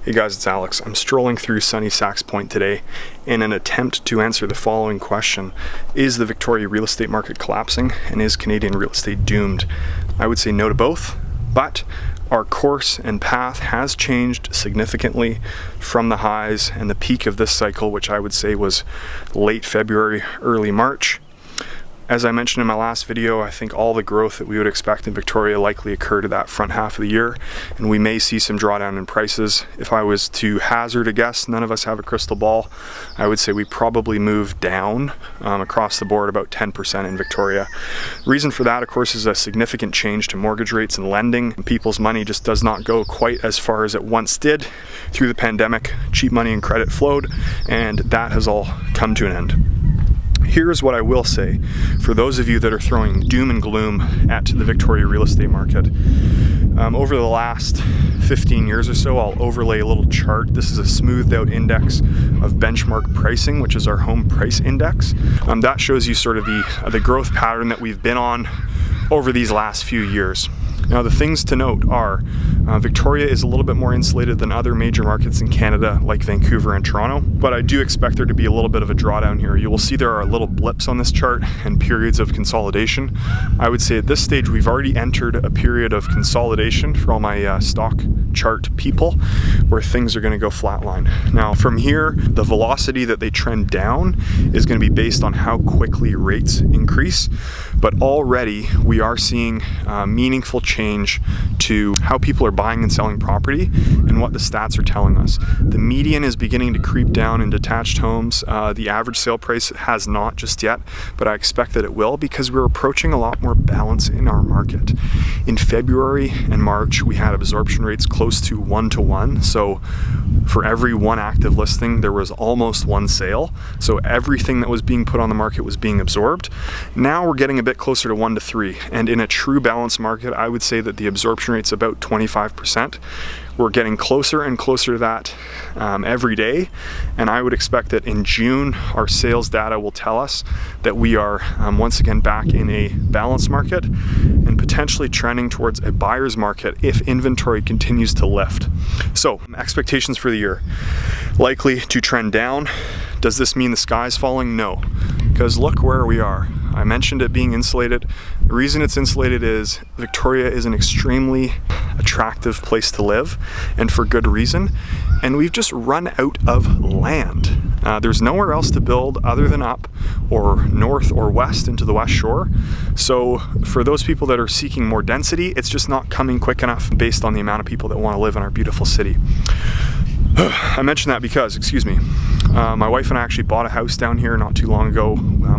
Hey guys, it's Alex. I'm strolling through sunny Sax Point today in an attempt to answer the following question. Is the Victoria real estate market collapsing, and is Canadian real estate doomed? I would say no to both, but our course and path has changed significantly from the highs and the peak of this cycle, which I would say was late February, early March. As I mentioned in my last video, I think all the growth that we would expect in Victoria likely occurred at that front half of the year, and we may see some drawdown in prices. If I was to hazard a guess, none of us have a crystal ball, I would say we probably move down across the board about 10% in Victoria. The reason for that, of course, is a significant change to mortgage rates and lending. People's money just does not go quite as far as it once did. Through the pandemic, cheap money and credit flowed, and that has all come to an end. Here's what I will say for those of you that are throwing doom and gloom at the Victoria real estate market. Over the last 15 years or so, I'll overlay a little chart. This is a smoothed out index of benchmark pricing, which is our home price index. That shows you sort of the growth pattern that we've been on over these last few years. Now, the things to note are Victoria is a little bit more insulated than other major markets in Canada like Vancouver and Toronto, but I do expect there to be a little bit of a drawdown here. You will see there are little blips on this chart and periods of consolidation. I would say at this stage we've already entered a period of consolidation for all my stock chart people where things are going to go flatline. Now from here, the velocity that they trend down is going to be based on how quickly rates increase, but already we are seeing meaningful change to how people are buying and selling property and what the stats are telling us. The median is beginning to creep down in detached homes. The average sale price has not just yet, but I expect that it will because we're approaching a lot more balance in our market. In February and March, we had absorption rates close to 1-to-1. So for every one active listing, there was almost one sale. So everything that was being put on the market was being absorbed. Now we're getting a bit closer to 1-to-3. And in a true balanced market, I would say that the absorption rate's about 25%. We're getting closer and closer to that every day, and I would expect that in June our sales data will tell us that we are once again back in a balanced market and potentially trending towards a buyer's market if inventory continues to lift. So expectations for the year, likely to trend down. Does this mean the sky's falling? No, because look where we are. I mentioned it being insulated. The reason it's insulated is Victoria is an extremely attractive place to live, and for good reason. And we've just run out of land. There's nowhere else to build other than up or north or west into the West Shore. So for those people that are seeking more density, it's just not coming quick enough based on the amount of people that want to live in our beautiful city. I mention that because, my wife and I actually bought a house down here not too long ago.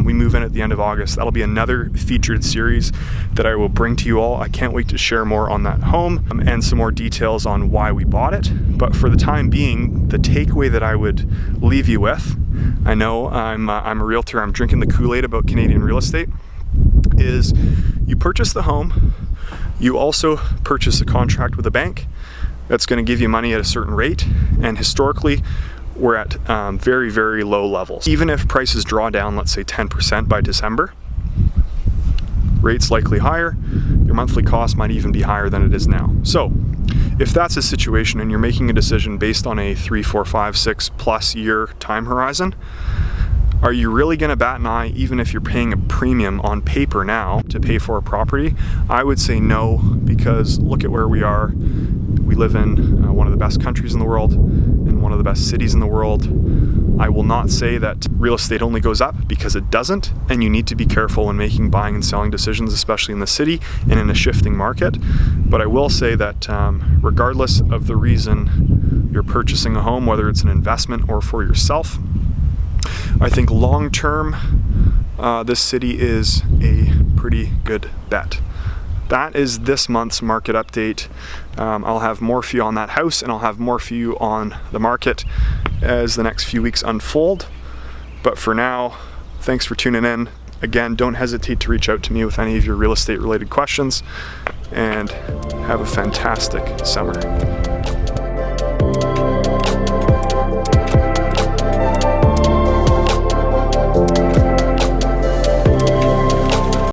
We move in at the end of August. That'll be another featured series that I will bring to you all. I can't wait to share more on that home and some more details on why we bought it. But for the time being, the takeaway that I would leave you with, I know I'm a realtor, I'm drinking the Kool-Aid about Canadian real estate, is you purchase the home, you also purchase a contract with a bank that's going to give you money at a certain rate, and historically we're at very, very low levels. Even if prices draw down, let's say 10% by December, rates likely higher, your monthly cost might even be higher than it is now. So if that's a situation and you're making a decision based on a 3, 4, 5, 6 plus year time horizon, are you really going to bat an eye even if you're paying a premium on paper now to pay for a property? I would say no, because look at where we are. We live in one of the best countries in the world and one of the best cities in the world. I will not say that real estate only goes up, because it doesn't, and you need to be careful when making buying and selling decisions, especially in the city and in a shifting market. But I will say that regardless of the reason you're purchasing a home, whether it's an investment or for yourself, I think long term this city is a pretty good bet. That is this month's market update. I'll have more for you on that house, and I'll have more for you on the market as the next few weeks unfold. But for now, thanks for tuning in. Again, don't hesitate to reach out to me with any of your real estate related questions, and have a fantastic summer.